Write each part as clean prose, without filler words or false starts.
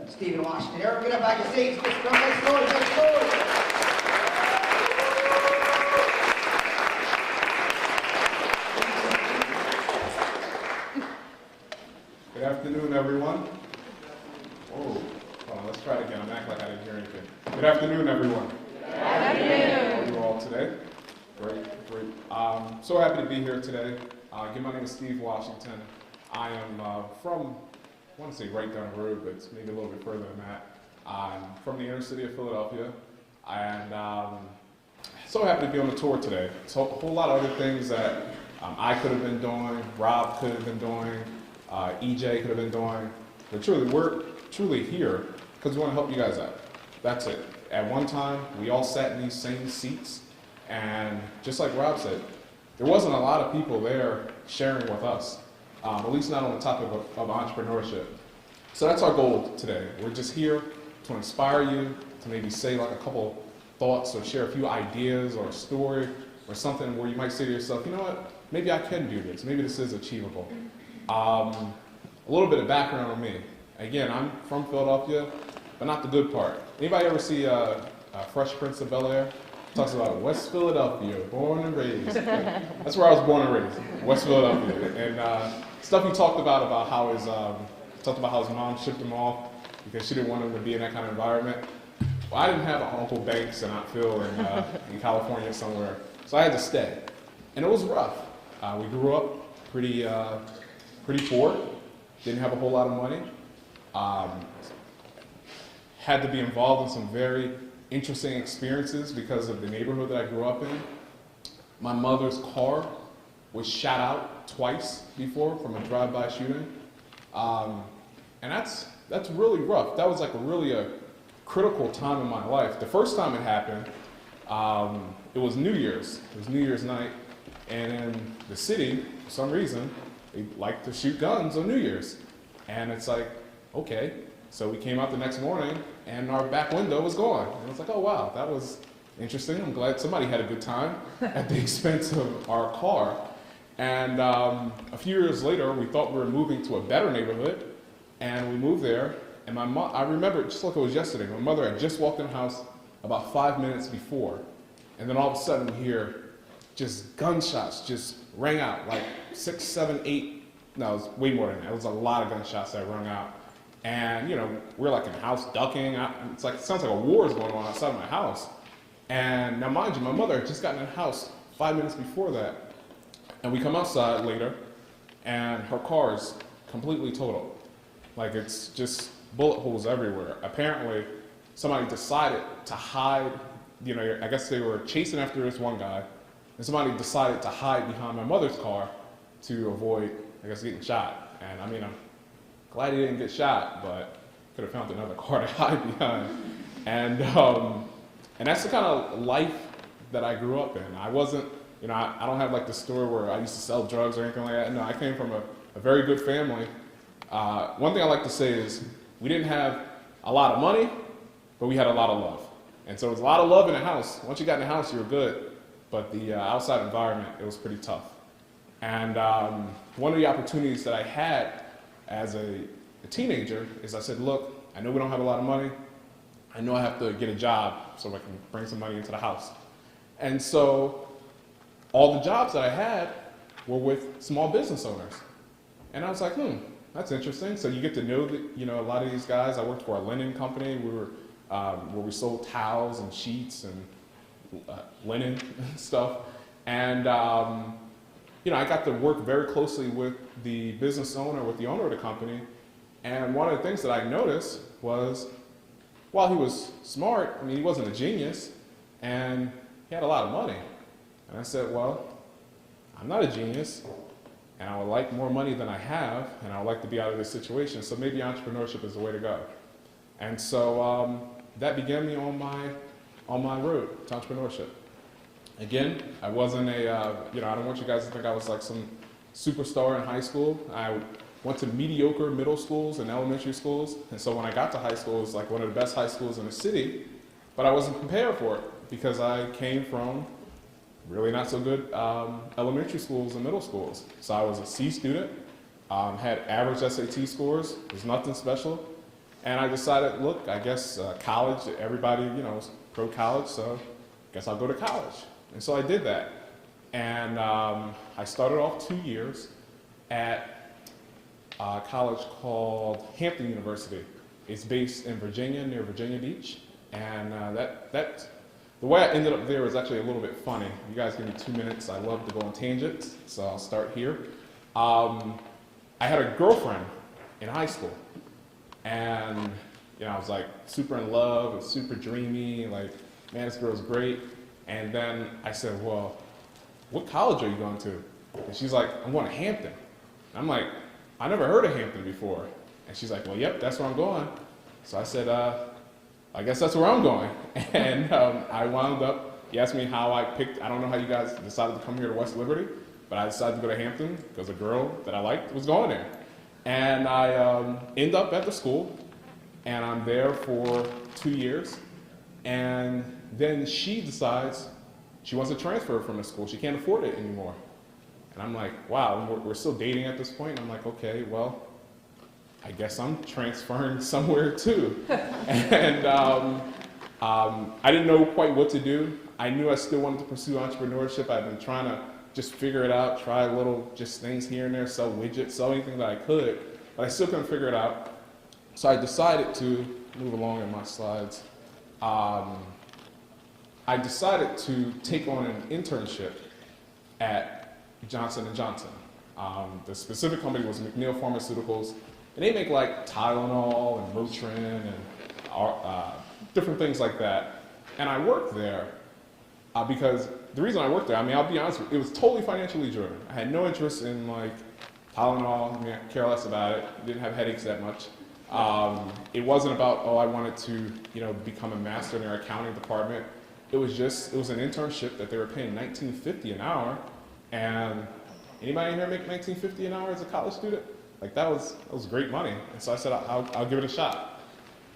Stephen Washington. Everyone get up back and stage. Let's go, let's go, let's go. Good afternoon, everyone. Oh, hold on, let's try it again. I'm acting like I didn't hear anything. Good afternoon, everyone. Good afternoon. How are you all today? Great. So happy to be here today. Again, my name is Steve Washington. I am from, I want to say right down the road, but it's maybe a little bit further than that. I'm from the inner city of Philadelphia, and so happy to be on the tour today. So a whole lot of other things that I could have been doing, Rob could have been doing, EJ could have been doing, but we're truly here because we want to help you guys out. That's it. At one time, we all sat in these same seats, and just like Rob said, there wasn't a lot of people there sharing with us, at least not on the topic of entrepreneurship. So that's our goal today. We're just here to inspire you, to maybe say like a couple thoughts or share a few ideas or a story or something where you might say to yourself, you know what, maybe I can do this, maybe this is achievable. A little bit of background on me. Again, I'm from Philadelphia, but not the good part. Anybody ever see Fresh Prince of Bel-Air? Talks about West Philadelphia, born and raised. That's where I was born and raised, West Philadelphia. And stuff he talked about how his mom shipped him off because she didn't want him to be in that kind of environment. Well, I didn't have an Uncle Banks and Aunt Phil in California somewhere, so I had to stay. And it was rough. We grew up pretty poor, didn't have a whole lot of money, had to be involved in some very interesting experiences because of the neighborhood that I grew up in. My mother's car was shot out twice before from a drive-by shooting. And that's really rough. That was like really a critical time in my life. The first time it happened, it was New Year's. It was New Year's night, and in the city, for some reason, they like to shoot guns on New Year's. And it's like, okay. So we came out the next morning, and our back window was gone. And I was like, oh wow, that was interesting. I'm glad somebody had a good time at the expense of our car. And a few years later, we thought we were moving to a better neighborhood, and we moved there. And I remember it just like it was yesterday. My mother had just walked in the house about 5 minutes before, and then all of a sudden we hear just gunshots just rang out, like 6, 7, 8. No, it was way more than that. It was a lot of gunshots that rang out. And, you know, we're like in the house ducking. It sounds like a war is going on outside of my house. And now, mind you, my mother had just gotten in the house 5 minutes before that. And we come outside later, and her car is completely totaled. Like, it's just bullet holes everywhere. Apparently, somebody decided to hide, you know, I guess they were chasing after this one guy, and somebody decided to hide behind my mother's car to avoid, I guess, getting shot. And I mean, I'm glad he didn't get shot, but could have found another car to hide behind. And that's the kind of life that I grew up in. I wasn't, you know, I don't have like the story where I used to sell drugs or anything like that. No, I came from a very good family. One thing I like to say is we didn't have a lot of money, but we had a lot of love. And so it was a lot of love in the house. Once you got in the house, you were good. But the outside environment, it was pretty tough. And one of the opportunities that I had as a teenager is I said, look, I know we don't have a lot of money. I know I have to get a job so I can bring some money into the house. And so all the jobs that I had were with small business owners. And I was like, that's interesting. So you get to know a lot of these guys. I worked for a linen company. We were where we sold towels and sheets and linen and stuff. And I got to work very closely with the business owner, with the owner of the company. And one of the things that I noticed was, while he was smart, I mean, he wasn't a genius, and he had a lot of money. And I said, well, I'm not a genius, and I would like more money than I have, and I would like to be out of this situation, so maybe entrepreneurship is the way to go. And so that began me on my road to entrepreneurship. Again, I wasn't I don't want you guys to think I was like some superstar in high school. I went to mediocre middle schools and elementary schools, and so when I got to high school, it was like one of the best high schools in the city, but I wasn't prepared for it because I came from really not so good elementary schools and middle schools. So I was a C student, had average SAT scores, was nothing special, And I decided, look, I guess college, everybody, was pro-college, so I guess I'll go to college. And so I did that. And I started off 2 years at a college called Hampton University. It's based in Virginia, near Virginia Beach. And the way I ended up there was actually a little bit funny. You guys give me 2 minutes. I love to go on tangents, so I'll start here. I had a girlfriend in high school. And I was like super in love, and super dreamy, like, man, this girl's great. And then I said, well, what college are you going to? And she's like, I'm going to Hampton. And I'm like, I never heard of Hampton before. And she's like, well, yep, that's where I'm going. So I said, I guess that's where I'm going. And I wound up, he asked me how I picked, I don't know how you guys decided to come here to West Liberty, but I decided to go to Hampton because a girl that I liked was going there. And I end up at the school, and I'm there for 2 years. And then she decides she wants to transfer from the school. She can't afford it anymore. And I'm like, wow, we're still dating at this point. And I'm like, okay, well, I guess I'm transferring somewhere too. And I didn't know quite what to do. I knew I still wanted to pursue entrepreneurship. I've been trying to just figure it out, try little just things here and there, sell widgets, sell anything that I could, but I still couldn't figure it out. So I decided to move along in my slides. I decided to take on an internship at Johnson & Johnson. The specific company was McNeil Pharmaceuticals, and they make like Tylenol and Motrin and different things like that. And I worked there because the reason I worked there, I mean, I'll be honest with you, it was totally financially driven. I had no interest in like Tylenol, I mean, I could care less about it, didn't have headaches that much. It wasn't about, oh, I wanted to, become a master in their accounting department. It was an internship that they were paying $19.50 an hour. And anybody in here make $19.50 an hour as a college student? Like that was great money. And so I said, I'll give it a shot.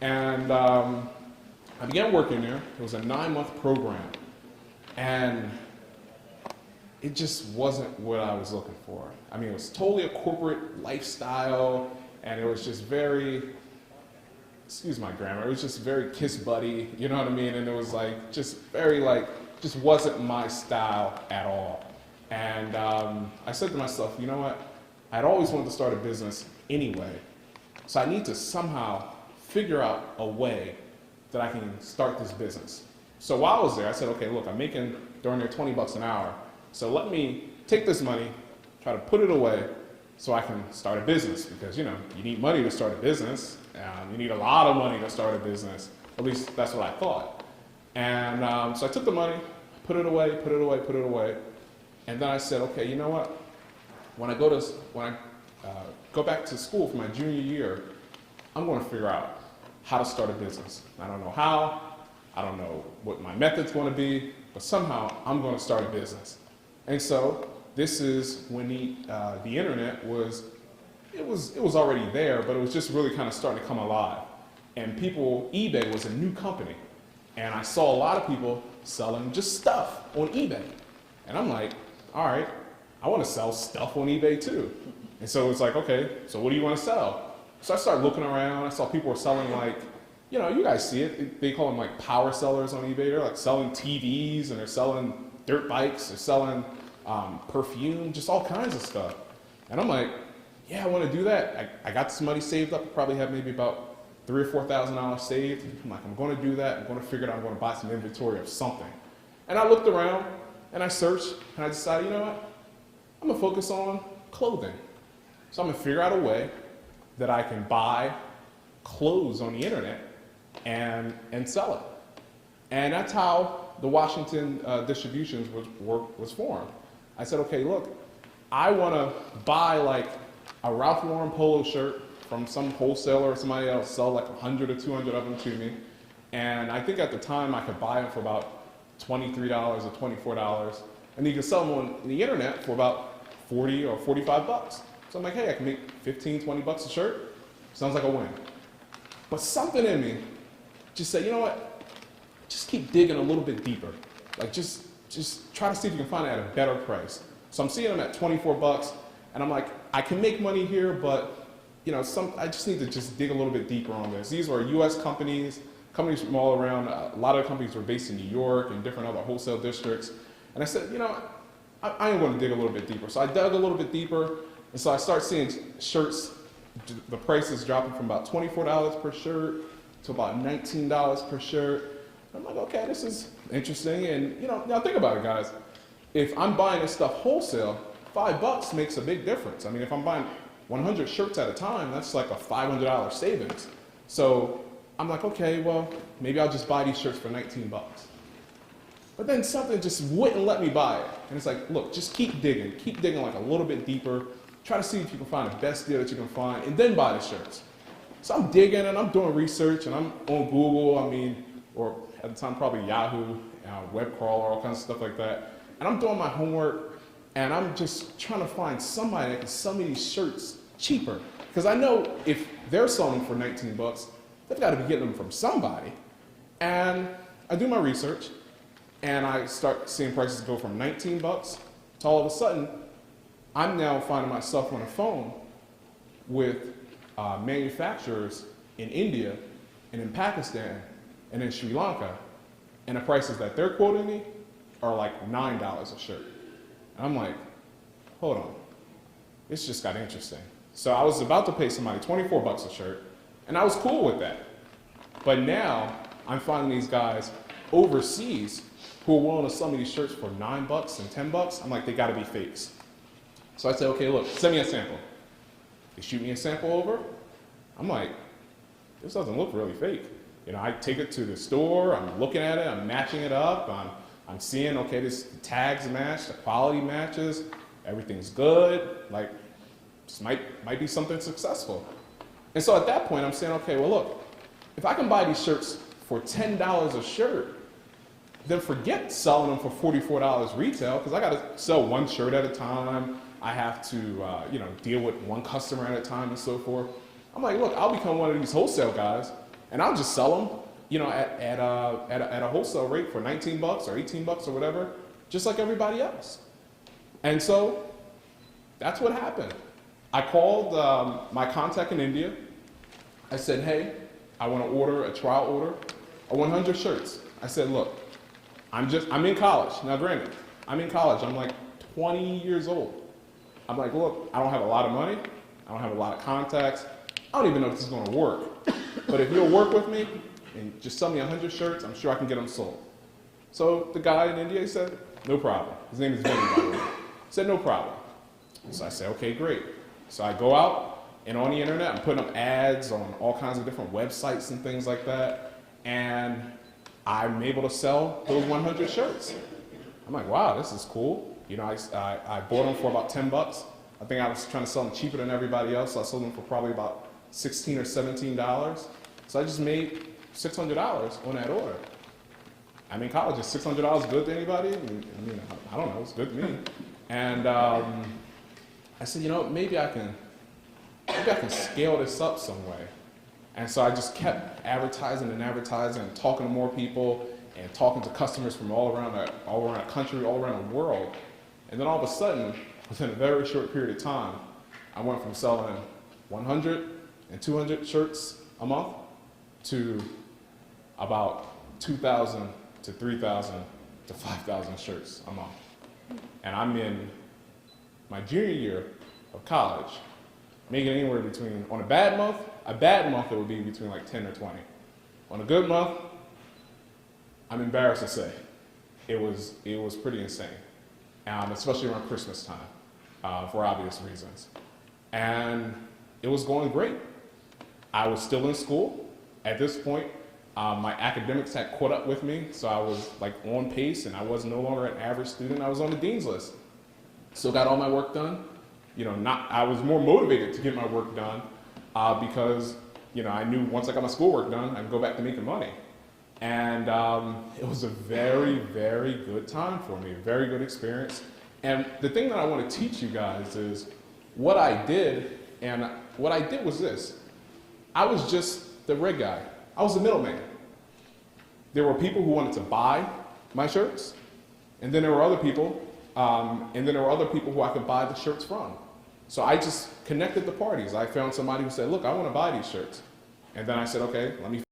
And I began working there. It was a 9-month program. And it just wasn't what I was looking for. I mean, it was totally a corporate lifestyle, and it was just very, excuse my grammar, it was just very kiss buddy, you know what I mean? And it was like, just very like, just wasn't my style at all. And I said to myself, you know what? I'd always wanted to start a business anyway, so I need to somehow figure out a way that I can start this business. So while I was there, I said, okay, look, I'm making during there $20 an hour, so let me take this money, try to put it away so I can start a business, because you need money to start a business, you need a lot of money to start a business, at least that's what I thought. And so I took the money, put it away, and then I said, okay, you know what? When I go back to school for my junior year, I'm going to figure out how to start a business. I don't know how, I don't know what my method's going to be, but somehow I'm going to start a business. And so this is when the internet was already there, but it was just really kind of starting to come alive. And eBay was a new company, and I saw a lot of people selling just stuff on eBay. And I'm like, all right, I want to sell stuff on eBay too. And so it's like, okay, so what do you want to sell? So I started looking around. I saw people were selling like, you guys see it. They call them like power sellers on eBay. They're like selling TVs, and they're selling dirt bikes. They're selling perfume, just all kinds of stuff. And I'm like, yeah, I want to do that. I got some money saved up. I probably have maybe about $3,000 or $4,000 saved. I'm like, I'm going to do that. I'm going to figure it out. I'm going to buy some inventory of something. And I looked around, and I searched, and I decided, you know what? I'm going to focus on clothing. So I'm going to figure out a way that I can buy clothes on the internet and sell it. And that's how the Washington Distributions was formed. I said, okay, look, I want to buy like a Ralph Lauren polo shirt from some wholesaler or somebody else, sell like 100 or 200 of them to me. And I think at the time I could buy them for about $23 or $24. And you can sell them on the internet for about 40 or 45 bucks. So I'm like, hey, I can make 15, 20 bucks a shirt. Sounds like a win. But something in me just said, you know what? Just keep digging a little bit deeper. Like just try to see if you can find it at a better price. So I'm seeing them at 24 bucks, and I'm like, I can make money here, but I just need to just dig a little bit deeper on this. These were U.S. companies from all around. A lot of companies were based in New York and different other wholesale districts. And I said, I am going to dig a little bit deeper. So I dug a little bit deeper, and so I start seeing shirts, the prices dropping from about $24 per shirt to about $19 per shirt. I'm like, okay, this is interesting. And now think about it, guys. If I'm buying this stuff wholesale, $5 makes a big difference. I mean, if I'm buying 100 shirts at a time, that's like a $500 savings. So I'm like, okay, well, maybe I'll just buy these shirts for 19 bucks. But then something just wouldn't let me buy it. And it's like, look, just keep digging like a little bit deeper. Try to see if you can find the best deal that you can find, and then buy the shirts. So I'm digging and I'm doing research, and I'm on Google, or at the time probably Yahoo, web crawler, all kinds of stuff like that. And I'm doing my homework, and I'm just trying to find somebody that can sell me these shirts cheaper. Because I know if they're selling them for 19 bucks, they've got to be getting them from somebody. And I do my research, and I start seeing prices go from 19 bucks to all of a sudden, I'm now finding myself on the phone with manufacturers in India and in Pakistan and in Sri Lanka, and the prices that they're quoting me are like $9 a shirt. And I'm like, hold on, this just got interesting. So I was about to pay somebody 24 bucks a shirt, and I was cool with that. But now I'm finding these guys overseas who are willing to sell me these shirts for 9 bucks and 10 bucks. I'm like, they gotta be fakes. So I said, okay, look, send me a sample. They shoot me a sample over. I'm like, this doesn't look really fake. I take it to the store, I'm looking at it, I'm matching it up, I'm seeing, okay, the tags match, the quality matches, everything's good, like, this might be something successful. And so at that point, I'm saying, okay, well, look, if I can buy these shirts for $10 a shirt, then forget selling them for $44 retail, because I got to sell one shirt at a time. I have to, deal with one customer at a time and so forth. I'm like, look, I'll become one of these wholesale guys, and I'll just sell them, at a wholesale rate for 19 bucks or 18 bucks or whatever, just like everybody else. And so that's what happened. I called my contact in India. I said, hey, I want to order a trial order of 100 shirts. I said, look, I'm in college. Now granted, I'm in college. I'm like 20 years old. I'm like, look, I don't have a lot of money. I don't have a lot of contacts. I don't even know if this is going to work. But if you'll work with me and just sell me 100 shirts, I'm sure I can get them sold. So the guy in India said, no problem. His name is Vinny, by the way. He said, no problem. So I said, okay, great. So I go out, and on the internet, I'm putting up ads on all kinds of different websites and things like that. And I'm able to sell those 100 shirts. I'm like, wow, this is cool. I bought them for about 10 bucks. I think I was trying to sell them cheaper than everybody else, so I sold them for probably about $16 or $17. So I just made $600 on that order. I mean, college, is $600 good to anybody? I don't know, it's good to me. And I said, maybe I can scale this up some way. And so I just kept advertising and talking to more people and talking to customers from all around the country, all around the world. And then all of a sudden, within a very short period of time, I went from selling 100 and 200 shirts a month to about 2,000 to 3,000 to 5,000 shirts a month. And I'm in my junior year of college, making anywhere between, on a bad month it would be between like 10 or 20. On a good month, I'm embarrassed to say, it was pretty insane, especially around Christmas time, for obvious reasons. And it was going great. I was still in school. At this point, my academics had caught up with me, so I was like on pace, and I was no longer an average student. I was on the dean's list. Still got all my work done. I was more motivated to get my work done because I knew once I got my schoolwork done, I'd go back to making money. And it was a very, very good time for me, a very good experience. And the thing that I want to teach you guys is what I did, and what I did was this. I was just the red guy. I was the middleman. There were people who wanted to buy my shirts, and then there were other people, who I could buy the shirts from. So I just connected the parties. I found somebody who said, look, I want to buy these shirts. And then I said, okay, let me